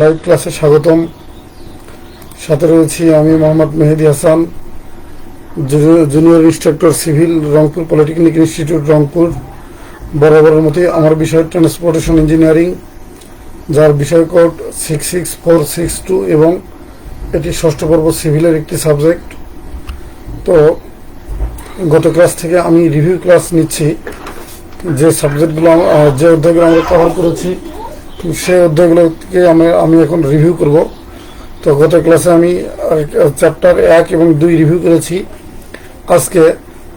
Live ক্লাসে স্বাগতম। সাথে রয়েছি আমি Mohammad Mehedi Hasan, junior instructor civil, Rangpur polytechnic institute Rangpur. বরাবরের মতোই আমার বিষয় ট্রান্সপোর্টেশন ইঞ্জিনিয়ারিং, যার বিষয় কোড 66462 এবং এটি ষষ্ঠ পর্ব সিভিলের একটি সাবজেক্ট। তো গত ক্লাস থেকে আমি রিভিউ ক্লাস নিচ্ছি, যে সাবজেক্টগুলো যে অধ্যায়গুলো আমরা কভার করেছি সেই অধ্যায়গুলোকে আমি এখন রিভিউ করব। তো গত ক্লাসে আমি চ্যাপ্টার 1 এবং 2 রিভিউ করেছি। আজকে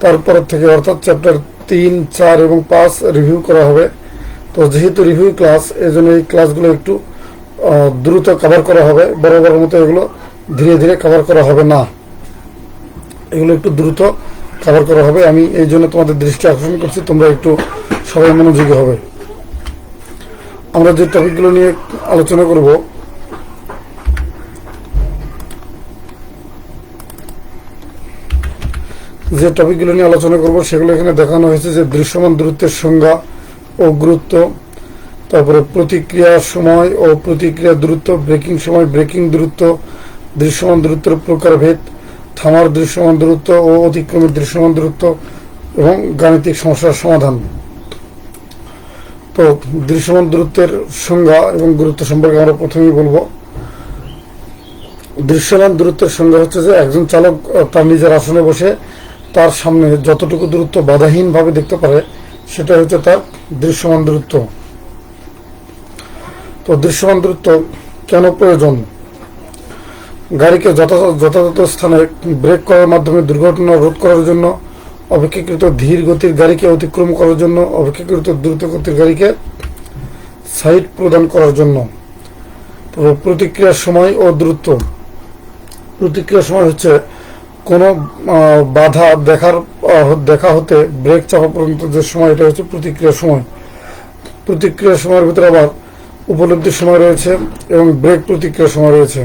তারপর থেকে অর্থাৎ চ্যাপ্টার 3, 4 এবং 5 রিভিউ করা হবে। তো যেহেতু রিভিউ ক্লাস, এই জন্য এই ক্লাসগুলো একটু দ্রুত কভার করা হবে। বরাবর মতো এগুলো ধীরে ধীরে কভার করা হবে না, এগুলো একটু দ্রুত কভার করা হবে। আমি এই জন্য তোমাদের দৃষ্টি আকর্ষণ করছি, তোমরা একটু সবাই মনোযোগী হবে। আমরা যে টপিকগুলো নিয়ে আলোচনা করব, সেগুলো এখানে দেখানো হয়েছে, যে দৃশ্যমান দূরত্বের সংজ্ঞা ও গুরুত্ব, তারপরে প্রতিক্রিয়ার সময় ও প্রতিক্রিয়া দূরত্ব, ব্রেকিং সময়, ব্রেকিং দূরত্ব, দৃশ্যমান দূরত্বের প্রকারভেদ, থামার দৃশ্যমান দূরত্ব ও অতিক্রমের দৃশ্যমান দূরত্ব এবং গাণিতিক সমস্যার সমাধান। তো দৃশ্যমান দূরত্বের সংজ্ঞা এবং গুরুত্ব সম্পর্কে আমরা প্রথমেই বলবো। দৃশ্যমান দূরত্বের সংজ্ঞা হচ্ছে যে একজন চালক তার নিজের আসনে বসে তার সামনে যতটুকু দূরত্ব বাধাহীনভাবে দেখতে পারে, সেটা হচ্ছে তার দৃশ্যমান দূরত্ব। তো দৃশ্যমান দূরত্ব কেন প্রয়োজন? গাড়িকে যথাযথ স্থানে ব্রেক করার মাধ্যমে দুর্ঘটনা রোধ করার জন্য, অপেক্ষাকৃত ধীর গতির গাড়িকে অতিক্রম করার জন্য, অপেক্ষাকৃত দ্রুত গতির গাড়িকে সাইড প্রদান করার জন্য। প্রতিক্রিয়ার সময় ও দূরত্ব। প্রতিক্রিয়ার সময় হচ্ছে কোনো বাধা দেখা হতে ব্রেক চাপা পর্যন্ত যে সময়, এটা হচ্ছে প্রতিক্রিয়ার সময়। প্রতিক্রিয়ার সময়ের ভিতরে আবার উপলব্ধির সময় রয়েছে এবং ব্রেক প্রতিক্রিয়ার সময় রয়েছে।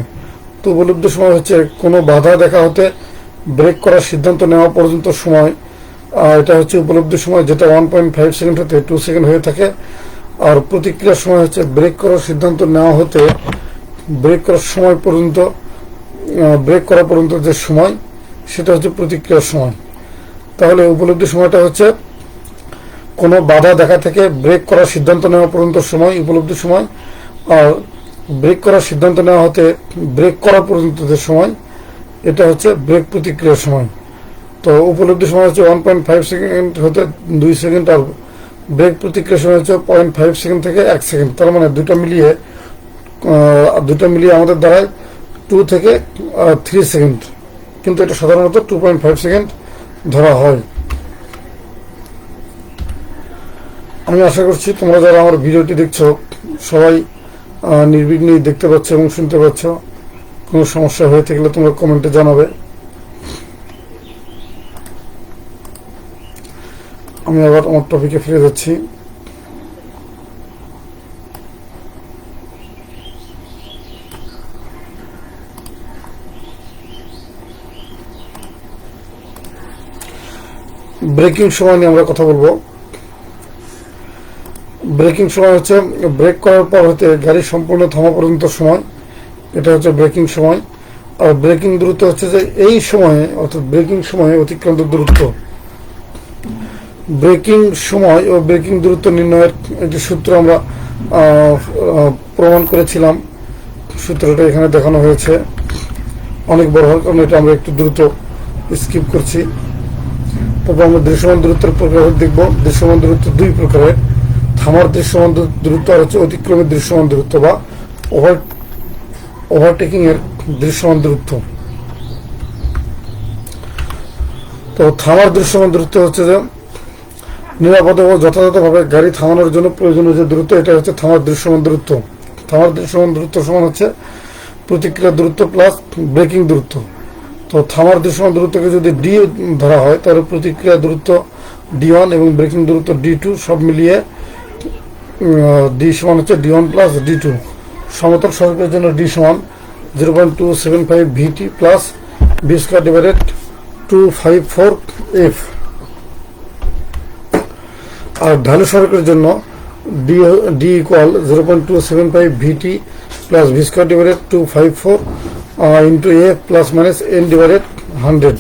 তো উপলব্ধির সময় হচ্ছে কোনো বাধা দেখা হতে ব্রেক করার সিদ্ধান্ত নেওয়া পর্যন্ত সময়, এটা হচ্ছে উপলব্ধির সময়, যেটা 1.5 সেকেন্ড হতে 2 সেকেন্ড হয়ে থাকে। আর প্রতিক্রিয়ার সময় হচ্ছে ব্রেক করার সিদ্ধান্ত নেওয়া হতে ব্রেক করার সময় পর্যন্ত, ব্রেক করা পর্যন্ত যে সময়, সেটা হচ্ছে প্রতিক্রিয়ার সময়। তাহলে উপলব্ধির সময়টা হচ্ছে কোনো বাধা দেখা থেকে ব্রেক করার সিদ্ধান্ত নেওয়া পর্যন্ত সময়, উপলব্ধির সময়। আর ব্রেক করার সিদ্ধান্ত নেওয়া হতে ব্রেক করা পর্যন্ত যে সময়, এটা হচ্ছে ব্রেক প্রতিক্রিয়ার সময়। তো উপলব্ধির সময় হচ্ছে 1.5 সেকেন্ড হতে 2 সেকেন্ড, আর ব্রেক প্রতিক্রিয়ার সময় হচ্ছে 0.5 সেকেন্ড থেকে 1 সেকেন্ড। তার মানে দুটা মিলিয়ে আমাদের দ্বারায় 2 থেকে 3 সেকেন্ড, কিন্তু এটা সাধারণত 2.5 সেকেন্ড ধরা হয়। আমি আশা করছি তোমরা যারা আমার ভিডিওটি দেখছো সবাই নির্বিঘ্নেই দেখতে পাচ্ছ এবং শুনতে পাচ্ছ। কোনো সমস্যা হয়ে থাকলে তোমরা কমেন্টে জানাবে। আমি আবার আমার টপিকে ফিরে যাচ্ছি। ব্রেকিং সময় নিয়ে আমরা কথা বলবো। ব্রেকিং সময় হচ্ছে ব্রেক করার পর হতে গাড়ি সম্পূর্ণ থামা পর্যন্ত সময়, এটা হচ্ছে ব্রেকিং সময়। আর ব্রেকিং দূরত্ব হচ্ছে যে এই সময়ে, অর্থাৎ ব্রেকিং সময়ে অতিক্রান্ত দূরত্ব। ব্রেকিং সময় ও ব্রেকিং দূরত্ব নির্ণয়ের একটি সূত্র আমরা প্রমাণ করেছিলাম। সূত্রটা এখানে দেখানো হয়েছে, অনেক বড় হওয়ার কারণে এটা আমরা একটু দ্রুত স্কিপ করছি। তারপর আমরা দৃশ্যমান দূরত্বের প্রকার দেখব। দৃশ্যমান দূরত্ব 2 প্রকারের: থামার দৃশ্যমান দূরত্ব আর হচ্ছে অতিক্রমের দৃশ্যমান দূরত্ব বা ওভারটেকিং এর দৃশ্যমান দূরত্ব। তো থামার দৃশ্যমান দূরত্ব হচ্ছে যে নিরাপদে ও যথাযথভাবে গাড়ি থামানোর জন্য প্রয়োজনীয় যে দূরত্ব, এটা হচ্ছে থামার দৃশ্যমান দূরত্ব। থামার দৃশ্যমান দূরত্ব সমান হচ্ছে প্রতিক্রিয়া দূরত্ব প্লাস ব্রেকিং দূরত্ব। তো থামার দৃশ্যমান দূরত্বকে যদি ডি ধরা হয়, তাহলে প্রতিক্রিয়া দূরত্ব D1 এবং ব্রেকিং দূরত্ব D2 সব মিলিয়ে ডি সমান হচ্ছে D1 প্লাস D2। সমতল সড়কের জন্য ডি সমান 0.275 VT plus V² divided 254 F। আর ঢালু সড়কের জন্য D equal 0.275 VT plus V square divided 254 into A plus minus N divided 100।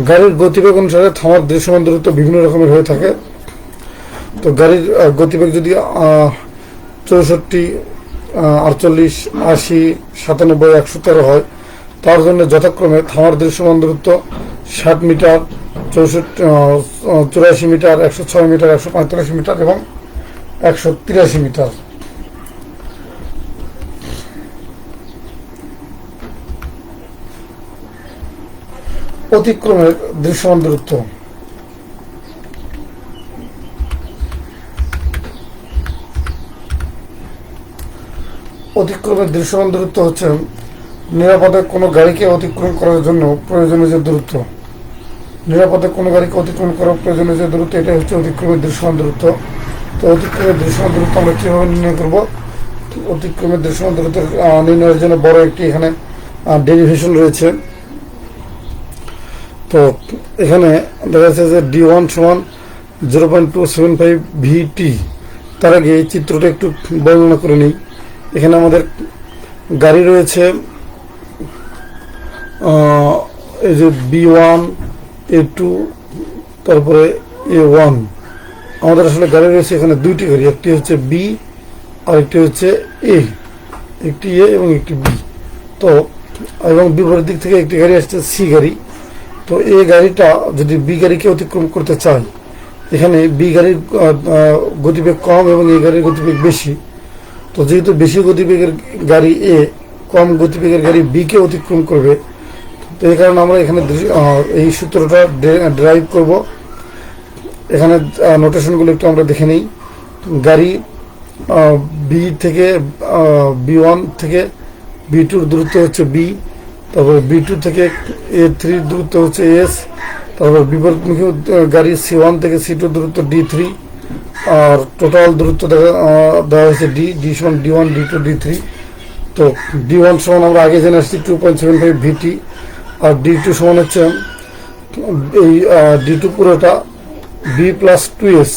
গাড়ির গতিবেগ অনুসারে থামার দৃশ্যমান দূরত্ব বিভিন্ন রকমের হয়ে থাকে। তো গাড়ির গতিবেগ যদি 64, 48, 80, 97, 113 হয়, তার জন্য যথাক্রমে থামার দৃশ্যমান দূরত্ব 60 মিটার, 84 মিটার, 106 মিটার, 145 মিটার এবং 183 মিটার। অতিক্রমের দৃশ্যমান দূরত্ব। অতিক্রমের দৃশ্যমান দূরত্ব হচ্ছে নিরাপদে কোনো গাড়িকে অতিক্রম করার জন্য প্রয়োজনীয় যে দূরত্ব। নিরাপদে কোনো গাড়িকে অতিক্রম করার প্রয়োজনীয় যে দূরত্ব, এটাই হচ্ছে অতিক্রমের দৃশ্যমান দূরত্ব। তো অতিক্রমের দৃশ্যমান দূরত্ব আমরা কীভাবে নির্ণয় করব? অতিক্রমের দৃশ্যমান দূরত্ব নির্ণয়ের জন্য বড় একটি এখানে ডেরিভেশন রয়েছে। তো এখানে দেখা যাচ্ছে যে D1 সমান 0.275 VT। তার আগে এই চিত্রটা একটু বর্ণনা করে নিই। এখানে আমাদের গাড়ি রয়েছে, এই যে B1, A2, তারপরে A1। আমাদের আসলে গাড়ি রয়েছে এখানে দুইটি গাড়ি, একটি হচ্ছে B আর একটি হচ্ছে A, একটি A এবং একটি B। তো এবং বিপরীত দিক থেকে একটি গাড়ি আসছে C গাড়ি। তো এই গাড়িটা যদি বি গাড়িকে অতিক্রম করতে চায়, এখানে বি গাড়ির গতিবেগ কম এবং এই গাড়ির গতিবেগ বেশি। তো যেহেতু বেশি গতিবেগের গাড়ি এ কম গতিবেগের গাড়ি বি কে অতিক্রম করবে, তো এই কারণে আমরা এখানে এই সূত্রটা ড্রাইভ করব। এখানে নোটেশনগুলো একটু আমরা দেখে নিই। গাড়ি বি থেকে B1 থেকে B2 দূরত্ব হচ্ছে বি, তারপর B2 থেকে A3 দূরত্ব হচ্ছে এস, তারপর বিপরীতমুখী গাড়ি C1 থেকে C2 দূরত্ব D3, আর টোটাল দূরত্ব দেওয়া হয়েছে D সমান D1, D2, D3। তো D1 সমান আমরা আগে জেনে আসছি 2.75 VT, আর D2 সমান হচ্ছে এই D2 পুরোটা B প্লাস 2S,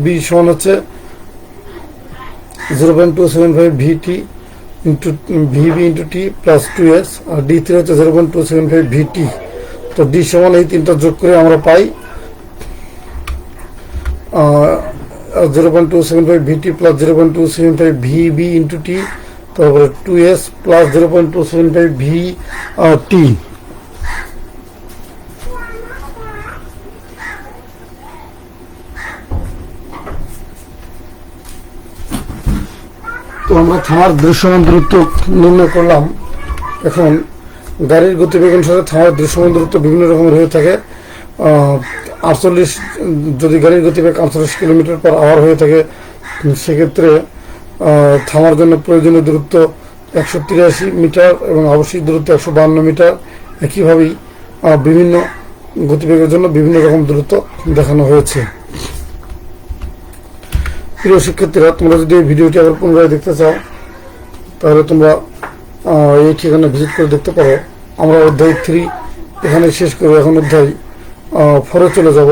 B সমান হচ্ছে 0.275 VT into VB into T plus 2S, আর D3 হচ্ছে 0.275 VT। তো D সমান এই তিনটা যোগ করে আমরা পাই 0.275 VT plus 0.275 VB into T, তারপরে 2S প্লাস 0.275 VT। তো আমরা থামার দৃশ্যমান দূরত্ব নির্ণয় করলাম। এখন গাড়ির গতিবেগ অনুসারে থামার দৃশ্যমান দূরত্ব বিভিন্ন রকমের হয়ে থাকে। 48, যদি গাড়ির গতিবেগ 48 কিলোমিটার পার আওয়ার হয়ে থাকে, সেক্ষেত্রে থামার জন্য প্রয়োজনীয় দূরত্ব 183 মিটার এবং আবশ্যিক দূরত্ব 152 মিটার। একইভাবেই বিভিন্ন গতিবেগের জন্য বিভিন্ন রকম দূরত্ব দেখানো হয়েছে। প্রিয় শিক্ষার্থীরা, তোমরা যদি এই ভিডিওটি আবার পুনরায় দেখতে চাও, তাহলে তোমরা এই ঠিকানা ভিজিট করে দেখতে পারো। আমরা অধ্যায় 3 এখানে শেষ করবো। এখন অধ্যায় 4 চলে যাব।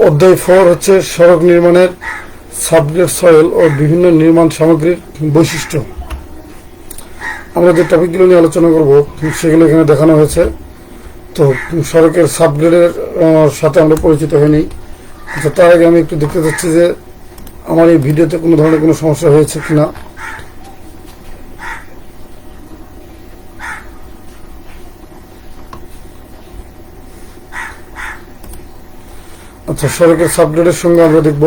অধ্যায় 4 হচ্ছে সড়ক নির্মাণের সাবগ্রেড সয়েল ও বিভিন্ন নির্মাণ সামগ্রীর বৈশিষ্ট্য। আমরা যে টপিকগুলো নিয়ে আলোচনা করব সেগুলো এখানে দেখানো হয়েছে। তো সড়কের সাবগ্রেডের সাথে আমরা পরিচিত হইনি। আচ্ছা, তার আগে আমি একটু দেখতে চাচ্ছি যে আমার এই ভিডিওতে কোনো ধরনের কোনো সমস্যা হয়েছে কিনা। আচ্ছা, সড়কের সাবগ্রেডের সঙ্গে আমরা দেখব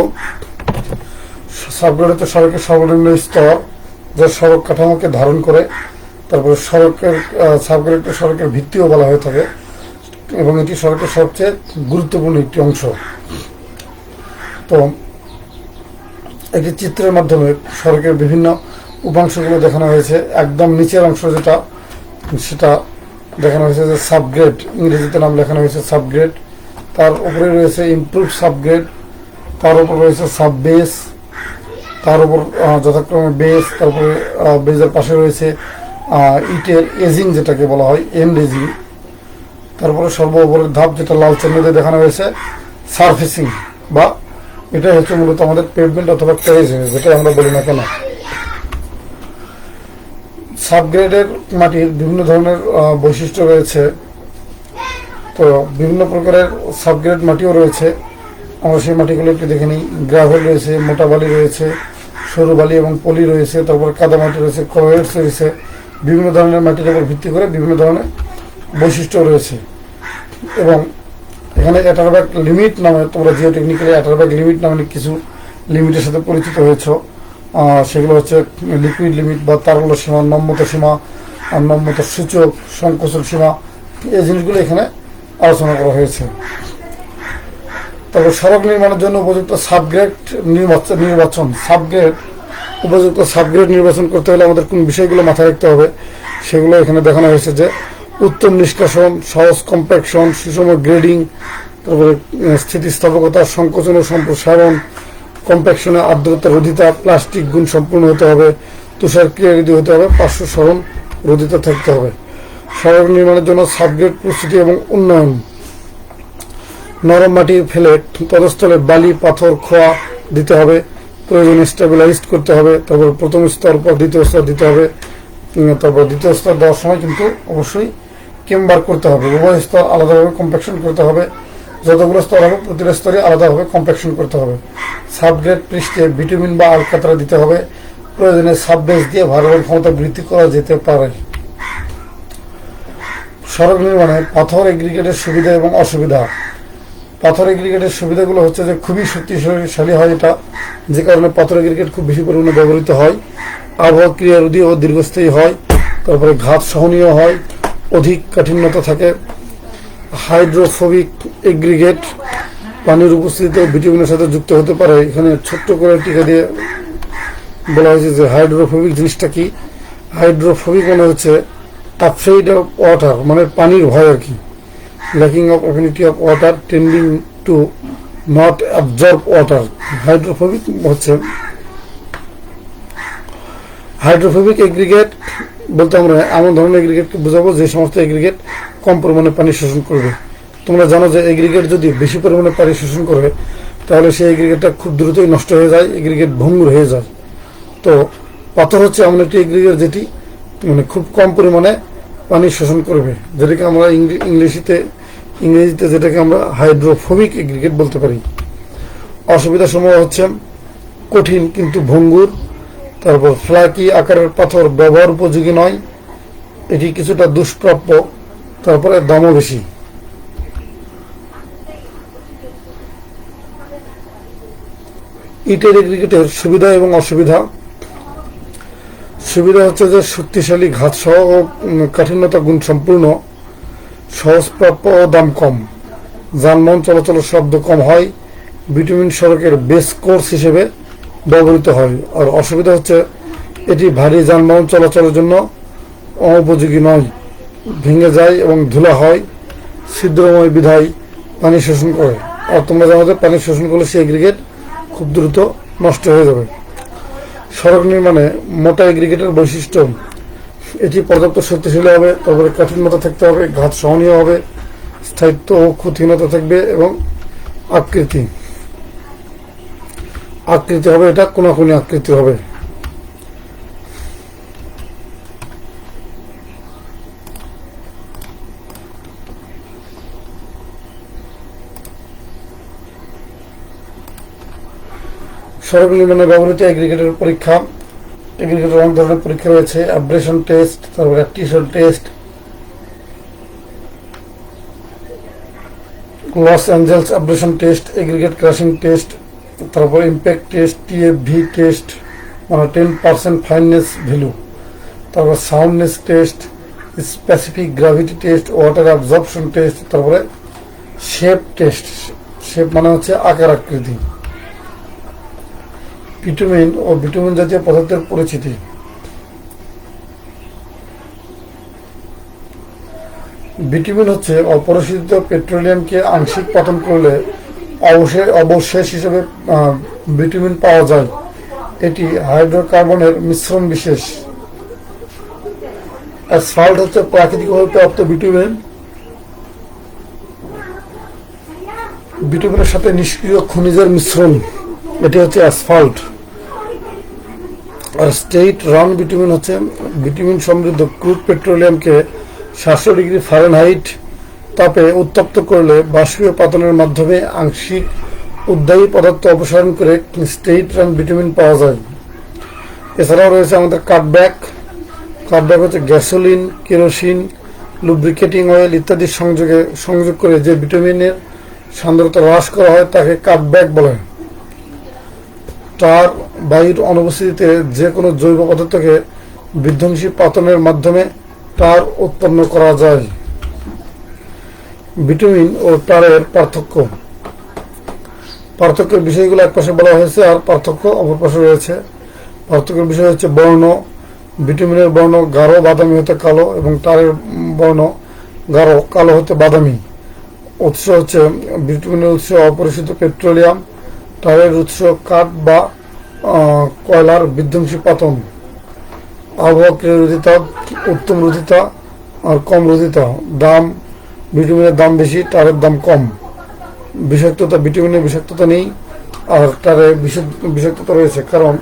সাবগ্রেড হচ্ছে সড়কের সর্বনিম্ন স্তর যা সড়ক কাঠামোকে ধারণ করে। তারপরে সড়কের সাবগ্রেডকে সড়কের ভিত্তিও বলা হয়ে থাকে এবং এটি সড়কের সবচেয়ে গুরুত্বপূর্ণ একটি অংশ। তো একটি চিত্রের মাধ্যমে সড়কের বিভিন্ন উপাংশগুলো দেখানো হয়েছে। একদম নিচের অংশ যেটা, সেটা দেখানো হয়েছে যে সাবগ্রেড, ইংরেজিতে নাম লেখানো হয়েছে সাবগ্রেড। তার উপরে রয়েছে ইমপ্রুভ সাবগ্রেড, তার উপর রয়েছে সাববেস, তার উপর যথাক্রমে বেস, তারপরে বেজের পাশে রয়েছে ইটের এজিং যেটাকে বলা হয় এন্ড এজিং, তারপরে সর্বোপরের ধাপ যেটা লাল চিহ্ন দিয়ে দেখানো হয়েছে সারফেসিং, বা এটাই হচ্ছে মূলত আমাদের পেভমেন্ট অথবা টেরেস, যেটা আমরা বলি না কেন। সাবগ্রেডের মাটির বিভিন্ন ধরনের বৈশিষ্ট্য রয়েছে, তো বিভিন্ন প্রকারের সাবগ্রেড মাটিও রয়েছে। আমরা সেই মাটিগুলো একটু দেখে নিই। গ্রাভেল রয়েছে, মোটা বালি রয়েছে, সরু বালি এবং পলি রয়েছে, তারপরে কাদা মাটি রয়েছে, কয়েটস রয়েছে। বিভিন্ন ধরনের মাটির উপর ভিত্তি করে বিভিন্ন ধরনের বৈশিষ্ট্য রয়েছে। এবং এখানে অ্যাটারব্যাক লিমিট নামে, তোমরা জিও টেকনিক্যালি অ্যাটারব্যাক লিমিট নামে কিছু লিমিটের সাথে পরিচিত হয়েছ। সেগুলো হচ্ছে লিকুইড লিমিট বা তারল্য সীমা, নম্যতা সীমা, আর নম্যতা সূচক, সংকোচন সীমা, এই জিনিসগুলো এখানে আলোচনা করা হয়েছে। তারপর সড়ক নির্মাণের জন্য উপযুক্ত সাবগ্রেড নির্বাচন। উপযুক্ত সাবগ্রেড নির্বাচন করতে হলে আমাদের কোন বিষয়গুলো মাথায় রাখতে হবে সেগুলো এখানে দেখানো হয়েছে, যে উত্তম নিষ্কাশন, সহজ কম্প্যাকশন, সুষম গ্রেডিং, তারপরে স্থিতিস্থাপকতা, সংকোচন ও সম্প্রসারণ, কম্প্যাকশনে আর্দ্রতা, রোধিতা, প্লাস্টিক গুণ সম্পূর্ণ হতে হবে, তুষার ক্রিয়াবিধি হতে হবে, পার্শ্ব সরণ রোধিতা থাকতে হবে। সড়ক নির্মাণের জন্য সাবগ্রেড প্রস্তুতি এবং উন্নয়ন। নরম মাটির ফেলেট, পদস্থলে বালি, পাথর, খোয়া দিতে হবে, প্রয়োজনে স্টেবিলাইজড করতে হবে। তারপর প্রথম স্তর পর দ্বিতীয় স্তর দিতে হবে। তারপর দ্বিতীয় স্তর দেওয়ার সময় কিন্তু অবশ্যই কেম্বার করতে হবে। উভয় স্তর আলাদাভাবে কম্প্যাকশন করতে হবে। যতগুলো স্তর হবে প্রতিটা স্তরে আলাদাভাবে কম্প্যাকশন করতে হবে। সাবগ্রেড পৃষ্ঠে ভিটামিন বা আলকাতরা দিতে হবে। প্রয়োজনে সাববেস দিয়ে ভারবহন ক্ষমতা বৃদ্ধি করা যেতে পারে। সড়ক নির্মাণে পাথর এগ্রিগেটের সুবিধা এবং অসুবিধা। পাথর এগ্রিগেটের সুবিধাগুলো হচ্ছে যে খুবই শক্তিশালী হয় এটা, যে কারণে পাথর এগ্রিগেট খুব বেশি পরিমাণে ব্যবহৃত হয়। আবহাওয়া ক্রিয়ারোধী ও দীর্ঘস্থায়ী হয়। তারপরে ঘাত সহনীয় হয়, অধিক কাঠিন্যতা থাকে। হাইড্রোফোবিক এগ্রিগেট পানির উপস্থিতিতে ভিটামিনের সাথে যুক্ত হতে পারে। এখানে ছোট্ট করে টিকা দিয়ে বলা হয়েছে যে হাইড্রোফোবিক জিনিসটা কি। হাইড্রোফোবিক মানে হচ্ছে অ্যাফ্রেইড অফ ওয়াটার, মানে পানির ভয় আর কি। Lacking of affinity of water, tending to not absorb water. Hydrophobic হচ্ছে হাইড্রোফোবিক এগ্রিগেট বলতে আমরা এমন ধরনের এগ্রিগেটকে বোঝাবো যে সমস্ত এগ্রিগেট কম পরিমাণে পানি শোষণ করবে। তোমরা জানো যে এগ্রিগেট যদি বেশি পরিমাণে পানি শোষণ করে তাহলে সেই এগ্রিগেটটা খুব দ্রুতই নষ্ট হয়ে যায়, এগ্রিগেট ভঙ্গুর হয়ে যায়। তো পাথর হচ্ছে এমন একটি এগ্রিগেট যেটি মানে খুব কম পরিমাণে পানি শোষণ করবে, যেটাকে আমরা ইংরেজিতে যেটাকে আমরা হাইড্রোফোবিক এগ্রিগেট বলতে পারি। অসুবিধা সমূহ হচ্ছে কঠিন কিন্তু ভঙ্গুর, তারপর ফ্ল্যাকি আকারের পাথর ব্যবহার উপযোগী নয়, এটি কিছুটা দুষ্প্রাপ্য, তারপরে দামও বেশি। ইটের এগ্রিগেটের সুবিধা এবং অসুবিধা। সুবিধা হচ্ছে যে শক্তিশালী ঘাত সহ ও কাঠিন্যতা গুণ সম্পূর্ণ, সহজপ্রাপ্য ও দাম কম, যানবাহন চলাচলের শব্দ কম হয়, ভিটামিন সড়কের বেস কোর্স হিসেবে ব্যবহৃত হয়। আর অসুবিধা হচ্ছে এটি ভারী যানবাহন চলাচলের জন্য অনুপযোগী নয়, ভেঙে যায় এবং ধুলা হয়, ছিদ্রময় বিধায় পানি শোষণ করে। আর তোমরা জানো যে পানি শোষণ করলে সেই এগ্রিগেট খুব দ্রুত নষ্ট হয়ে যাবে। সড়ক নির্মাণে মোটা এগ্রিগেটের বৈশিষ্ট্য, এটি পর্যাপ্ত শক্তিশালী হবে, তারপরে কাঠিন্যতা থাকতে হবে, ঘাত সহনীয় হবে, স্থায়িত্ব ও ক্ষতিহীনতা থাকবে এবং আকৃতি হবে, এটা কোনাকুনি আকৃতি হবে। সড়ক নির্মাণে ব্যবহৃত এগ্রিগেটের পরীক্ষা। এগ্রিগেটের অনেক ধরনের পরীক্ষা রয়েছে, অ্যাব্রেশন টেস্ট, তারপরে attrition test, Los Angeles abrasion test, aggregate crushing test, তারপর ইম্প্যাক্ট টেস্ট, টিএফভি টেস্ট মানে 10% ফাইননেস ভ্যালু, তারপর soundness test, specific gravity test, water absorption test, তারপরে শেপ টেস্ট। শেপ মানে হচ্ছে আকার আকৃতি। ভিটামিন ও ভিটামিন জাতীয় পদার্থের পরিচিতি। ভিটামিন হচ্ছে অপরিশোধিত পেট্রোলিয়ামকে আংশিক পতন করলে অবশেষ হিসেবে ভিটামিন পাওয়া যায়। এটি হাইড্রোকার্বনের মিশ্রণ বিশেষ। অ্যাসফাল্ট হচ্ছে প্রাকৃতিকভাবে প্রাপ্ত বিটুমিনের সাথে নিষ্ক্রিয় খনিজের মিশ্রণ, এটি হচ্ছে অ্যাসফাল্ট। আর স্টেট রং বিটুমিন হচ্ছে বিটুমিন সমৃদ্ধ ক্রুড পেট্রোলিয়ামকে 700 ডিগ্রি ফারেনহাইট তাপে উত্তপ্ত করলে বাষ্পীয় পাতনের মাধ্যমে আংশিক উদ্বায়ী পদার্থ অপসারণ করে স্টেট রং বিটুমিন পাওয়া যায়। এছাড়াও রয়েছে আমাদের কাটব্যাক হচ্ছে গ্যাসোলিন, কেরোসিন, লুব্রিকেটিং অয়েল ইত্যাদি সংযোগ করে যে বিটুমিনের সান্দ্রতা হ্রাস করা হয় তাকে কাটব্যাক বলে। টার বায়ুর অনুপস্থিতিতে যে কোনো জৈব পদার্থকে বিধ্বংসী পাতনের মাধ্যমে টার উৎপন্ন করা যায়। বিটুমিন ও টারের পার্থক্যের বিষয়গুলো এক পাশে বলা হয়েছে, আর পার্থক্য অপর পাশে রয়েছে। পার্থক্যের বিষয় হচ্ছে বর্ণ। বিটুমিনের বর্ণ গাঢ় বাদামি হতে কালো এবং টারের বর্ণ গাঢ় কালো হতে বাদামি। উৎস হচ্ছে বিটুমিনের উৎস অপরিশোধিত পেট্রোলিয়াম, টারের উৎস কাঠ বা কয়লার বিধ্বংসী পাতন। আবহাওয়া রোধিতা, উত্তম রোধিতা আর কম রোধিতা। দাম, বিটুমিনের দাম বেশি, টারের দাম কম। বিষাক্ততা, বিটুমিনের বিষাক্ততা নেই আর টারে বিষাক্ততা রয়েছে, কারণ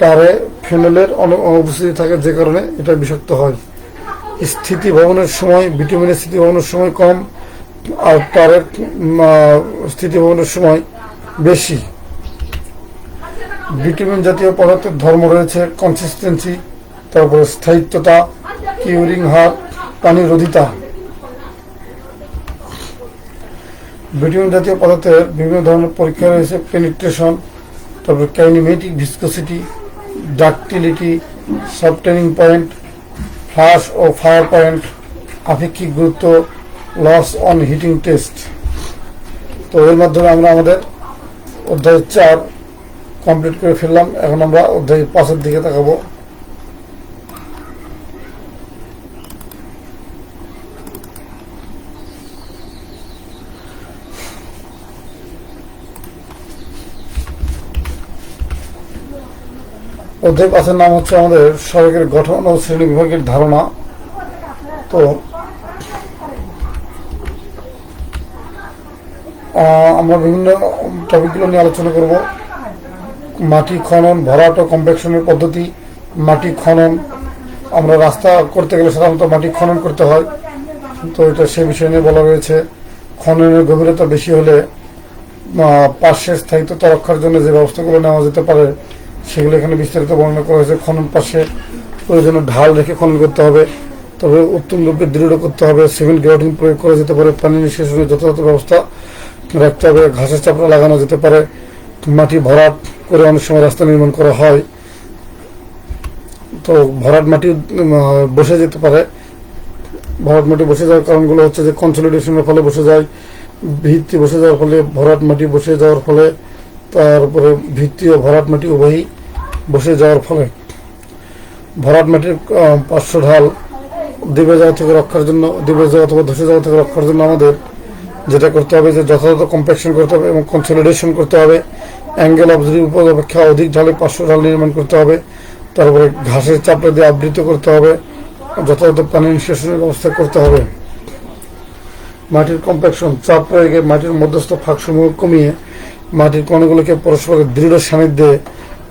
টারে ফেনলের অনুপস্থিতি থাকে, যে কারণে এটা বিষাক্ত হয়। স্থিতি ভবনের সময় বিটুমিনের স্থিতি ভবনের সময় কম আর টারের স্থিতি ভবনের সময় বেশি। বিটুমিন জাতীয় পদার্থের ধর্ম রয়েছে কনসিস্টেন্সি, তারপরে স্থায়িত্বতা, কিউরিং হার, পানি রোধিতা। বিটুমিন জাতীয় পদার্থের বিভিন্ন ধরনের পরীক্ষা রয়েছে, পেনিট্রেশন, তারপরে কাইনেমেটিক ভিসকোসিটি, ডাকটিলিটি, সফটেনিং পয়েন্ট, ফ্লাশ ও ফায়ার পয়েন্ট, আপেক্ষিক গুরুত্ব, লস অন হিটিং টেস্ট। তো এর মাধ্যমে আমরা আমাদের অধ্যায় 4 কমপ্লিট করে ফেললাম। এখন আমরা অধ্যায় 5-এর দিকে তাকাবো। অধ্যায় 5-এর নাম হচ্ছে আমাদের সড়কের গঠন ও শ্রেণী বিভাগের ধারণা। তো আমরা বিভিন্ন টপিকগুলো নিয়ে আলোচনা করব। মাটি খনন, ভরাট ও কম্প্যাকশনের পদ্ধতি। মাটি খনন, আমরা রাস্তা করতে গেলে সাধারণত মাটি খনন করতে হয়, তো এটা সে বিষয় নিয়ে বলা রয়েছে। খননের গভীরতা বেশি হলে পার্শ্বের স্থায়িত্বতা রক্ষার জন্য যে ব্যবস্থাগুলো নেওয়া যেতে পারে সেগুলো এখানে বিস্তারিত বর্ণনা করা হয়েছে। খনন পাশে প্রয়োজনীয় ঢাল রেখে খনন করতে হবে, তবে উত্তম রূপে দৃঢ় করতে হবে। সিমেন্ট গ্রাউটিং প্রয়োগ করা যেতে পারে। পানি নিষ্কাশনের যথাযথ ব্যবস্থা রাখতে হবে। ঘাসের চাপড়া লাগানো যেতে পারে। মাটি ভরাট করে অনেক সময় রাস্তা নির্মাণ করা হয়, তো ভরাট মাটি বসে যেতে পারে। ভরাট মাটি বসে যাওয়ার কারণগুলো হচ্ছে যে কনসলিডেশনের ফলে বসে যায়, ভিত্তি বসে যাওয়ার ফলে, ভরাট মাটি বসে যাওয়ার ফলে, তারপরে ভিত্তি ও ভরাট মাটি উভয়ই বসে যাওয়ার ফলে। ভরাট মাটির পার্শ্ব ঢাল ডুবে যাওয়া থেকে রক্ষার জন্য, ডুবে যাওয়া অথবা ধসে যাওয়া থেকে রক্ষার জন্য আমাদের যেটা করতে হবে যে যথাযথ কম্প্যাকশন করতে হবে এবং কনসলিডেশন করতে হবে। অ্যাঙ্গেল অফ উপর অপেক্ষা অধিক ঢালে পার্শ্ব ঢাল নির্মাণ করতে হবে। তারপরে ঘাসের চাপড়া দিয়ে আবৃত করতে হবে। যথাযথ পানি নিষ্কাশনের ব্যবস্থা করতে হবে। মাটির কম্প্যাকশন, চাপ প্রয়োগে মাটির মধ্যস্থ ফাঁকসমূহ কমিয়ে মাটির কণাগুলোকে পরস্পরের দৃঢ় সান্নিধ্যে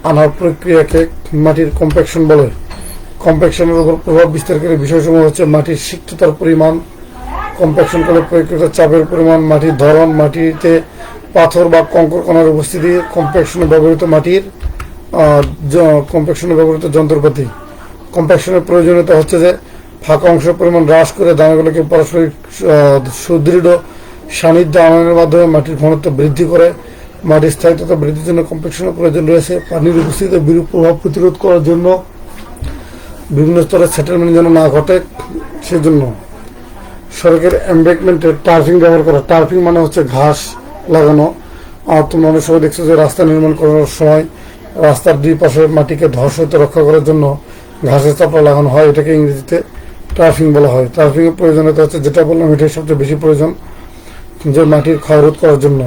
আনার প্রক্রিয়াকে মাটির কম্প্যাকশন বলে। কম্প্যাকশনের উপর প্রভাব বিস্তারকারী বিষয়সমূহ হচ্ছে মাটির সিক্ততার পরিমাণ, কম্প্যাকশন করলে প্রয়োগকৃত চাপের পরিমাণ, মাটির ধরন, মাটিতে পাথর বা কঙ্কর কণার উপস্থিতি, কম্প্যাকশনে ব্যবহৃত যন্ত্রপাতি। কম্প্যাকশনের প্রয়োজনীয়তা হচ্ছে যে ফাঁকা অংশের পরিমাণ হ্রাস করে দানাগুলোকে পারস্পরিক সুদৃঢ় সান্নিধ্যে আনয়নের মাধ্যমে মাটির ঘনত্ব বৃদ্ধি করে। মাটির স্থায়িত্বতা বৃদ্ধির জন্য কম্প্যাকশনের প্রয়োজন রয়েছে। পানির উপস্থিতিতে বিরূপ প্রভাব প্রতিরোধ করার জন্য, বিভিন্ন স্তরে সেটেলমেন্ট যেন না ঘটে সেজন্য। সড়কের এমবেকমেন্টে টার্ফিং ব্যবহার করা। টার্ফিং মানে হচ্ছে ঘাস লাগানো। আর তোমরা অনেক সময় দেখছো যে রাস্তা নির্মাণ করার সময় রাস্তার দুই পাশে মাটিকে ধস হতে রক্ষা করার জন্য ঘাসের চাপড়া লাগানো হয়, এটাকে ইংরেজিতে টার্ফিং বলা হয়। টার্ফিং এর প্রয়োজনীয়তা হচ্ছে যেটা বললাম এটাই সবচেয়ে বেশি প্রয়োজন, যে মাটির ক্ষয় রোধ করার জন্য।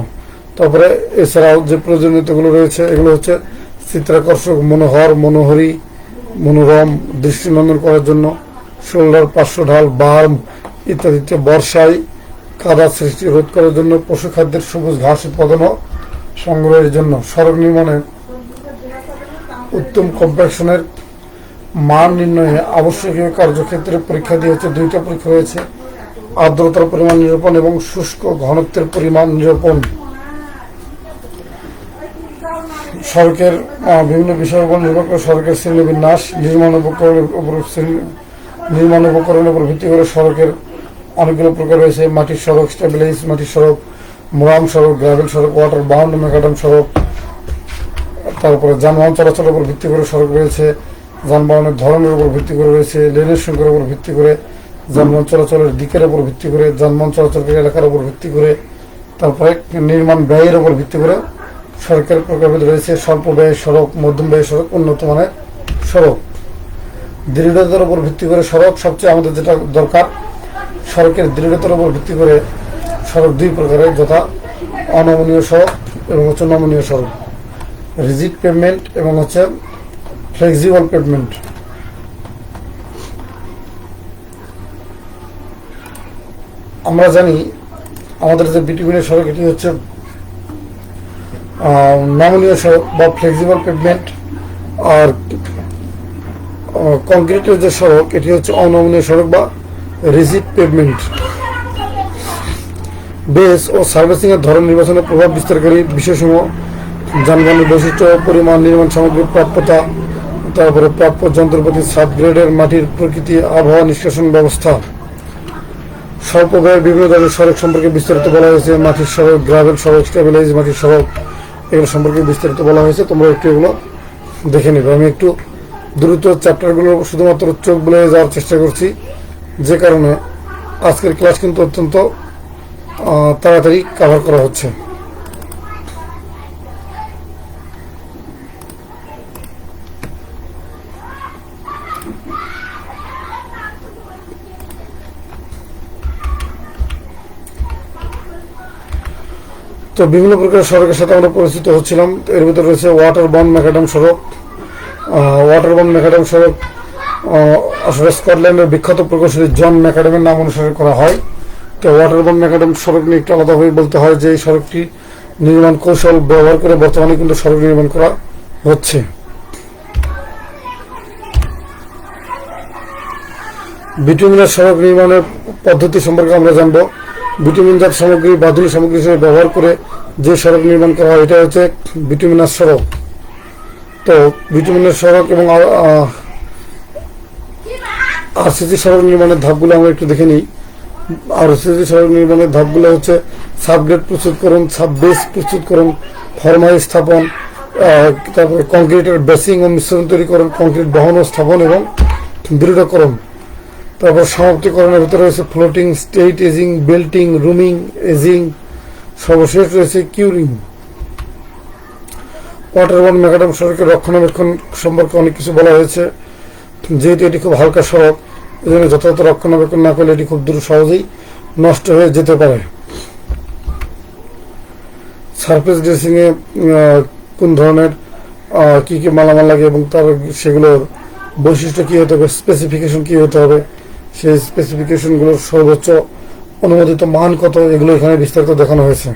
তারপরে এছাড়াও যে প্রয়োজনীয়তাগুলো রয়েছে এগুলো হচ্ছে চিত্রাকর্ষক, মনোহর, মনোহরী, মনোরম দৃষ্টিনন্দন করার জন্য শোল্ডার, পার্শ্ব ঢাল, বার্ম ইত্যাদিতে, বর্ষায় কাদা সৃষ্টি রোধ করার জন্য, পশু খাদ্যের সবুজ ঘাস উৎপাদন ও সংগ্রহের জন্য, সড়ক নির্মাণে উত্তম কম্প্যাকশনের মান নির্ণয়ে আবশ্যকীয় কার্যক্ষেত্রে পরীক্ষা দিয়ে হচ্ছে 2টা পরীক্ষা রয়েছে: আর্দ্রতার পরিমাণ নিরূপণ এবং শুষ্ক ঘনত্বের পরিমাণ নিরূপণ। সড়কের বিভিন্ন বিষয়ের উপর নির্ভর করে সড়কের শ্রেণীবিন্যাস, নির্মাণ উপকরণের উপর ভিত্তি করে সড়কের অনেকগুলো প্রকার রয়েছে: মাটির সড়ক, স্টেবিলাইজ মাটির সড়ক, মোরাম সড়ক, গ্রাভেল সড়ক, ওয়াটার বাউন্ড ম্যাকাডাম সড়ক। তারপরে যানবাহন চলাচলের উপর ভিত্তি করে সড়ক রয়েছে, যানবাহনের ধরনের উপর ভিত্তি করে রয়েছে, লেনের সংখ্যার উপর ভিত্তি করে, যানবাহন চলাচলের দিকের উপর ভিত্তি করে, যানবাহন চলাচলকারী এলাকার উপর ভিত্তি করে, তারপরে নির্মাণ ব্যয়ের উপর ভিত্তি করে সড়কের প্রকারভেদ রয়েছে: স্বল্প ব্যয় সড়ক, মধ্যম ব্যয় সড়ক, উন্নত মানের সড়ক। দৃঢ়তার উপর ভিত্তি করে সড়ক, সবচেয়ে আমাদের যেটা দরকার, সড়কের দৃঢ়তার উপর ভিত্তি করে সড়ক 2 প্রকারের, যথা অনমনীয় সড়ক এবং হচ্ছে নমনীয় সড়ক, রিজিড পেভমেন্ট এবং হচ্ছে ফ্লেক্সিবল পেভমেন্ট। আমরা জানি আমাদের যে বিটুমিনের সড়ক, এটি হচ্ছে নমনীয় সড়ক বা ফ্লেক্সিবল পেভমেন্ট, আর কংক্রিটের যে সড়ক, এটি হচ্ছে অনমনীয় সড়ক বা রিজিড পেভমেন্ট। বেস ও সার্ভিসিং এর ধরন নির্বাচনে প্রভাব বিস্তারকারী বিষয়সমূহ: যানবাহনের বৈশিষ্ট্য, পরিমাণ, নির্মাণ সামগ্রীর প্রাপ্যতা, তারপরে প্রাপ্য যন্ত্রপাতি, সাবগ্রেডের, মাটির প্রকৃতি, আবহাওয়া নিষ্কাশন ব্যবস্থা। স্বল্প ব্যয়ের বিভিন্ন ধরনের সড়ক সম্পর্কে বিস্তারিত বলা হয়েছে: মাটির সড়ক, গ্রাভেল সড়ক, স্টেবিলাইজ মাটির সড়ক, এগুলো সম্পর্কে বিস্তারিত বলা হয়েছে। তোমরা একটু এগুলো দেখে নেবে। আমি একটু দ্রুত চ্যাপ্টারগুলো শুধুমাত্র চোখ বলে যাওয়ার চেষ্টা করছি, যে কারণে আজকের ক্লাস কিন্তু অত্যন্ত তাড়াতাড়ি কভার করা হচ্ছে। তো বিভিন্ন প্রকার সড়কের সাথে আমরা পরিচিত হচ্ছিলাম। এর ভিতরে রয়েছে ওয়াটার বাউন্ড ম্যাকাডাম সড়ক। ওয়াটার বাউন্ড ম্যাকাডাম সড়ক আসলে স্কটল্যান্ডের বিখ্যাত প্রকৌশলী জন ম্যাকাডামের নাম অনুসারে করা হয়। তো ওয়াটার বাউন্ড ম্যাকাডাম সড়ক নিয়ে একটু আলাদাভাবে বলতে হয় যে এই সড়কটি নির্মাণ কৌশল ব্যবহার করে বর্তমানে কিন্তু সড়ক নির্মাণ করা হচ্ছে। বিটুমিনের সড়ক নির্মাণের পদ্ধতি সম্পর্কে আমরা জানবো। বিটুমিনজাত সামগ্রী বা ধূলি সামগ্রী হিসেবে ব্যবহার করে যে সড়ক নির্মাণ করা হয়, এটা হচ্ছে বিটুমিনাস সড়ক। তো বিটুমিনের সড়ক এবং আরসিসি সড়ক নির্মাণের ধাপগুলো আমরা একটু দেখে নিই। আরসিসি সড়ক নির্মাণের ধাপগুলো হচ্ছে সাবগ্রেড প্রস্তুতকরণ, সাববেস প্রস্তুতকরণ, ফরমাই স্থাপন, তারপরে কংক্রিটের বেসিং ও মিশ্রণ তৈরিকরণ, কংক্রিট বহন ও স্থাপন এবং দৃঢ়করণ। তারপর সমাপ্তিকরণের ভিতরে রয়েছে floating, straight edging, belting, brooming, edging, সর্বশেষ রয়েছে কিউরিং। ওয়াটার বাউন্ড ম্যাকাডাম সড়কের রক্ষণাবেক্ষণ সম্পর্কে অনেক কিছু বলা হয়েছে। যেহেতু এটি খুব হালকা সড়ক, এই জন্য যথাযথ রক্ষণাবেক্ষণ না করলে এটি খুব দ্রুত সহজেই নষ্ট হয়ে যেতে পারে। সারফেস ড্রেসিং এ কোন ধরনের কি কি মালামাল লাগে এবং তার সেগুলোর বৈশিষ্ট্য কি হতে হবে, স্পেসিফিকেশন কি হতে হবে, সেই স্পেসিফিকেশনগুলোর সর্বোচ্চ অনুমোদিত মান কত, এগুলো এখানে বিস্তারিত দেখানো হয়েছে।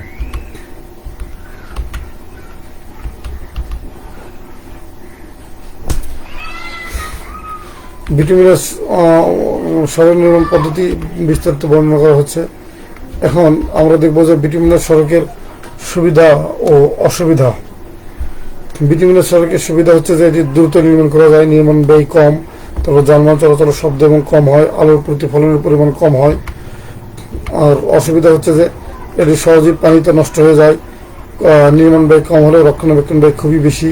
বিটুমিনাস সড়ক নির্মাণ পদ্ধতি বিস্তারিত বর্ণনা করা হচ্ছে। এখন আমরা দেখব যে বিটুমিনাস সড়কের সুবিধা ও অসুবিধা। বিটুমিনাস সড়কের সুবিধা হচ্ছে যে এটি দ্রুত নির্মাণ করা যায়, নির্মাণ ব্যয় কম, তারপর যানবাহন চলাচলের শব্দ এবং কম হয়, আলোর প্রতিফলনের পরিমাণ কম হয়। আর অসুবিধা হচ্ছে যে এটি সহজেই পানিতে নষ্ট হয়ে যায়, নির্মাণ ব্যয় কম হলেও রক্ষণাবেক্ষণ ব্যয় খুবই বেশি,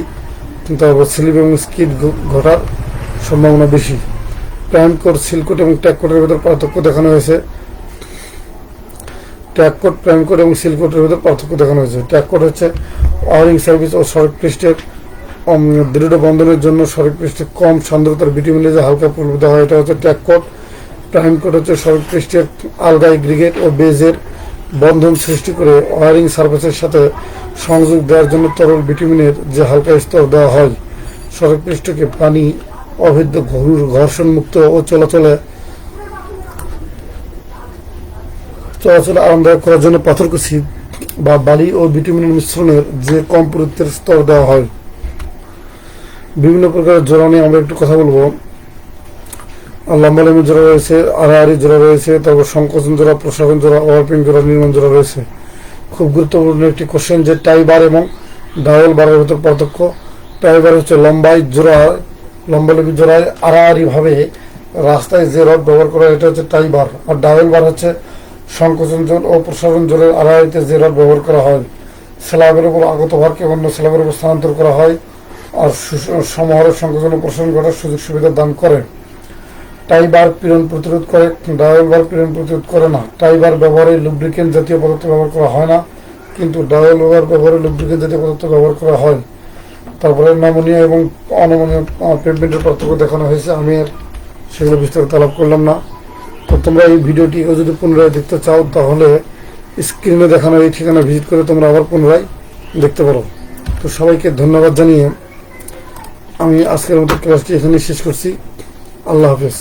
তারপর স্লিপ এবং স্কিড ঘটার সম্ভাবনা বেশি। প্রাইম কোট, সিল কোট এবং ট্যাগ কোটের ভিতর পার্থক্য দেখানো হয়েছে। ট্যাগ কোট, প্রাইম কোট এবং সিল কোটের ভিতর পার্থক্য দেখানো হয়েছে। ট্যাগ কোট হচ্ছে ওয়ারিং সার্ভিস ও সড়ক পৃষ্ঠের দৃঢ় বন্ধনের জন্য সড়ক পৃষ্ঠে কম সান্দ্রতার বিটুমিনে যে হালকা প্রলোভিত হয়, এটা হচ্ছে ট্যাগ কোট। প্রাইম কোট হচ্ছে সড়ক পৃষ্ঠের আলগা এগ্রিগেট ও বেজের বন্ধন সৃষ্টি করে ওয়ারিং সার্ফেসের সাথে সংযোগ দেওয়ার জন্য তরল বিটুমিনের যে হালকা স্তর দেওয়া হয় সড়ক পৃষ্ঠকে পানি অভেদ্য ঘর্ষণ মুক্ত ও চলাচলে আরামদায়ক করার জন্য পাথরকুচি বা বালি ও বিটুমিনের মিশ্রণের যে কম পুরুত্বের স্তর দেওয়া হয়। বিভিন্ন প্রকারের জোড়া নিয়ে আমরা একটু কথা বলবো। লম্বা লেমু জোড়া রয়েছে, আড়াআড়ি জোড়া রয়েছে, তারপর সংকোচন জোড়া, প্রসারণ জোড়া, ওভারপিং জোড়া, নির্মাণ জোড়া রয়েছে। খুব গুরুত্বপূর্ণ একটি কোশ্চেন যে টাই বার এবং ডায়াল বারের ভিতর পার্থক্য। টাই বার হচ্ছে লম্বা লেবু জোড়ায় আড়াআড়ি ভাবে রাস্তায় যে রড ব্যবহার করা হয় এটা হচ্ছে টাই বার। আর ডায়াল বার হচ্ছে সংকোচন জোর ও প্রসারণ জোরের আড়াআড়িতে যে রড ব্যবহার করা হয় স্ল্যাবের উপর আগত ভারকে অন্য স্ল্যাবের উপর স্থানান্তর করা হয় আর সমাহারের সংকোচন ও প্রসারণ ঘটার সুযোগ সুবিধা দান করে। টাই বার পীড়ন প্রতিরোধ করে, ডায়াল বার পীড়ন প্রতিরোধ করে না। টাই বার ব্যবহারে লুব্রিকেন্ট জাতীয় পদার্থ ব্যবহার করা হয় না, কিন্তু ডায়াল বার ব্যবহারে লুব্রিকেন্ট জাতীয় পদার্থ ব্যবহার করা হয়। তারপরে নমনীয় এবং অনমনীয় পেভমেন্টের পার্থক্য দেখানো হয়েছে, আমি আর সেগুলো বিস্তারিত আলাপ করলাম না। তো তোমরা এই ভিডিওটিও যদি পুনরায় দেখতে চাও তাহলে স্ক্রিনে দেখানো এই ঠিকানা ভিজিট করে তোমরা আবার পুনরায় দেখতে পারো। তো সবাইকে ধন্যবাদ জানিয়ে আমি আজকের মতো ক্লাসটি এখানে শেষ করছি। আল্লাহ হাফেজ।